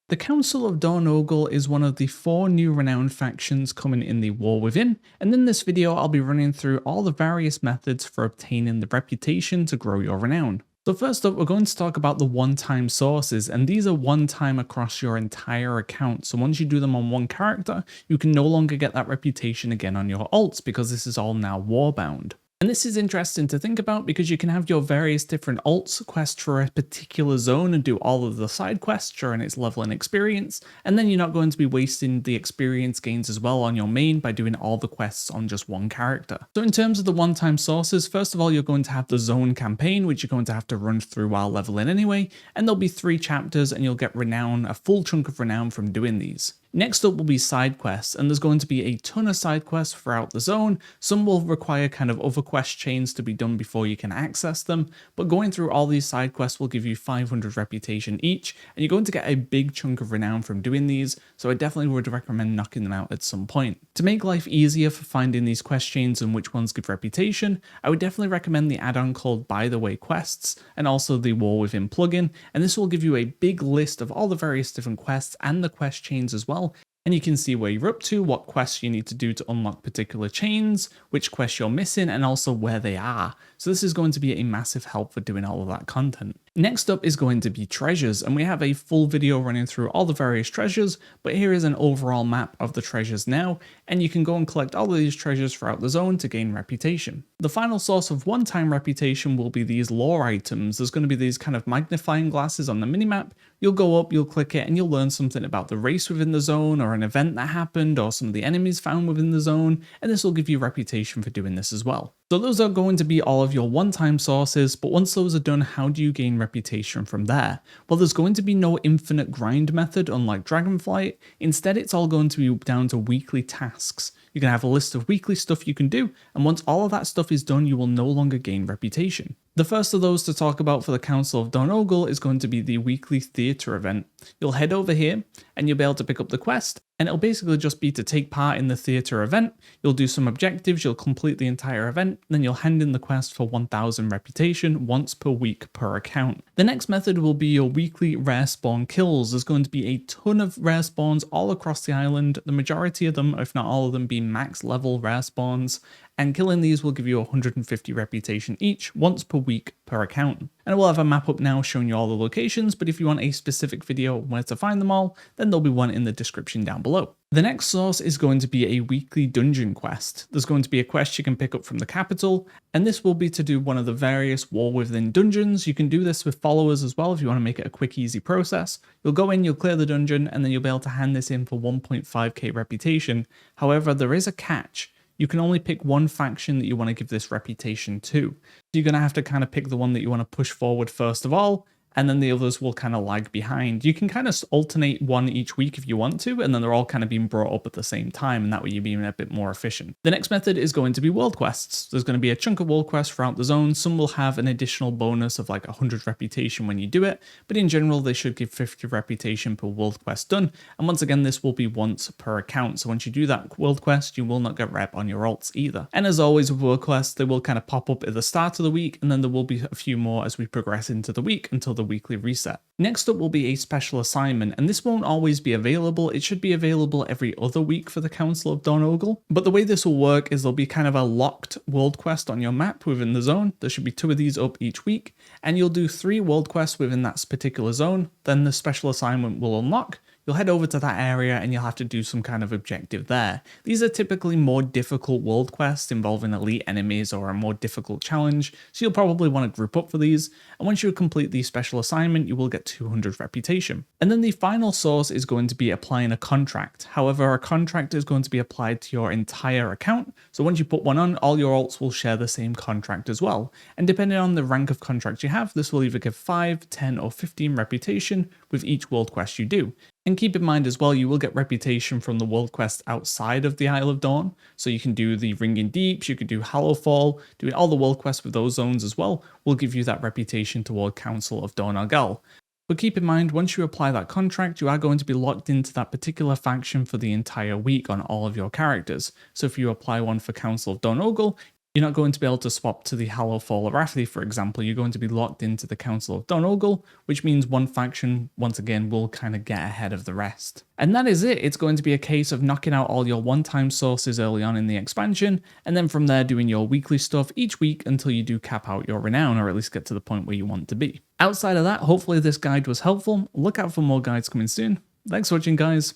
The Council of Dornogal is one of the 4 new Renown factions coming in the War Within, and in this video I'll be running through all the various methods for obtaining the reputation to grow your renown. So first up, we're going to talk about the one-time sources, and these are one-time across your entire account. So once you do them on one character, you can no longer get that reputation again on your alts because this is all now warbound. And this is interesting to think about because you can have your various different alts quest for a particular zone and do all of the side quests during its level and experience, and then you're not going to be wasting the experience gains as well on your main by doing all the quests on just one character. So in terms of the one-time sources, first of all, you're going to have the zone campaign, which you're going to have to run through while leveling anyway, and there'll be 3 chapters and you'll get renown, a full chunk of renown from doing these. Next up will be side quests, and there's going to be a ton of side quests throughout the zone. Some will require kind of other quest chains to be done before you can access them, but going through all these side quests will give you 500 reputation each, and you're going to get a big chunk of renown from doing these, so I definitely would recommend knocking them out at some point. To make life easier for finding these quest chains and which ones give reputation, I would definitely recommend the add-on called By the Way Quests, and also the War Within plugin, and this will give you a big list of all the various different quests and the quest chains as well. And you can see where you're up to, what quests you need to do to unlock particular chains, which quests you're missing, and also where they are. So this is going to be a massive help for doing all of that content. Next up is going to be treasures, and we have a full video running through all the various treasures, but here is an overall map of the treasures now, and you can go and collect all of these treasures throughout the zone to gain reputation. The final source of one-time reputation will be these lore items. There's going to be these kind of magnifying glasses on the minimap. You'll go up, you'll click it, and you'll learn something about the race within the zone, or an event that happened, or some of the enemies found within the zone, and this will give you reputation for doing this as well. So those are going to be all of your one-time sources, but once those are done, how do you gain reputation from there? Well, there's going to be no infinite grind method unlike Dragonflight. Instead, it's all going to be down to weekly tasks. You can have a list of weekly stuff you can do, and once all of that stuff is done, you will no longer gain reputation. The first of those to talk about for the Council of Dornogal is going to be the weekly theatre event. You'll head over here, and you'll be able to pick up the quest, and it'll basically just be to take part in the theatre event. You'll do some objectives, you'll complete the entire event, then you'll hand in the quest for 1000 reputation once per week per account. The next method will be your weekly rare spawn kills. There's going to be a ton of rare spawns all across the island, the majority of them, if not all of them, being max level rare spawns, and killing these will give you 150 reputation each once per week per account. And we'll have a map up now showing you all the locations, but if you want a specific video on where to find them all, then there'll be one in the description down below. The next source is going to be a weekly dungeon quest. There's going to be a quest you can pick up from the capital, and this will be to do one of the various War Within dungeons. You can do this with followers as well if you want to make it a quick, easy process. You'll go in, you'll clear the dungeon, and then you'll be able to hand this in for 1.5k reputation. However, there is a catch. You can only pick one faction that you want to give this reputation to. You're going to have to kind of pick the one that you want to push forward first of all, and then the others will kind of lag behind. You can kind of alternate one each week if you want to, and then they're all kind of being brought up at the same time, and that way you're being a bit more efficient. The next method is going to be world quests. There's going to be a chunk of world quests throughout the zone. Some will have an additional bonus of like 100 reputation when you do it, but in general they should give 50 reputation per world quest done, and once again this will be once per account, so once you do that world quest you will not get rep on your alts either. And as always with world quests, they will kind of pop up at the start of the week, and then there will be a few more as we progress into the week until the weekly reset. Next up will be a special assignment, and this won't always be available. It should be available every other week for the Council of Dornogal, but the way this will work is there'll be kind of a locked world quest on your map within the zone. There should be 2 of these up each week, and you'll do 3 world quests within that particular zone. Then the special assignment will unlock. You'll head over to that area and you'll have to do some kind of objective there. These are typically more difficult world quests involving elite enemies or a more difficult challenge, so you'll probably want to group up for these, and once you complete the special assignment you will get 200 reputation. And then the final source is going to be applying a contract. However, a contract is going to be applied to your entire account, so once you put one on, all your alts will share the same contract as well. And depending on the rank of contract you have, this will either give 5, 10 or 15 reputation with each world quest you do. And keep in mind as well, you will get reputation from the world quest outside of the Isle of Dawn. So you can do the Ringing Deeps, you could do Hallowfall, doing all the world quests with those zones as well will give you that reputation toward Council of Dornogal. But keep in mind, once you apply that contract, you are going to be locked into that particular faction for the entire week on all of your characters. So if you apply one for Council of Dornogal, You're not going to be able to swap to the Hallowfall Arathi, for example. You're going to be locked into the Council of Dornogal, which means one faction, once again, will kind of get ahead of the rest. And that is it. It's going to be a case of knocking out all your one-time sources early on in the expansion, and then from there doing your weekly stuff each week until you do cap out your renown, or at least get to the point where you want to be. Outside of that, hopefully this guide was helpful. Look out for more guides coming soon. Thanks for watching, guys.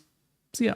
See ya.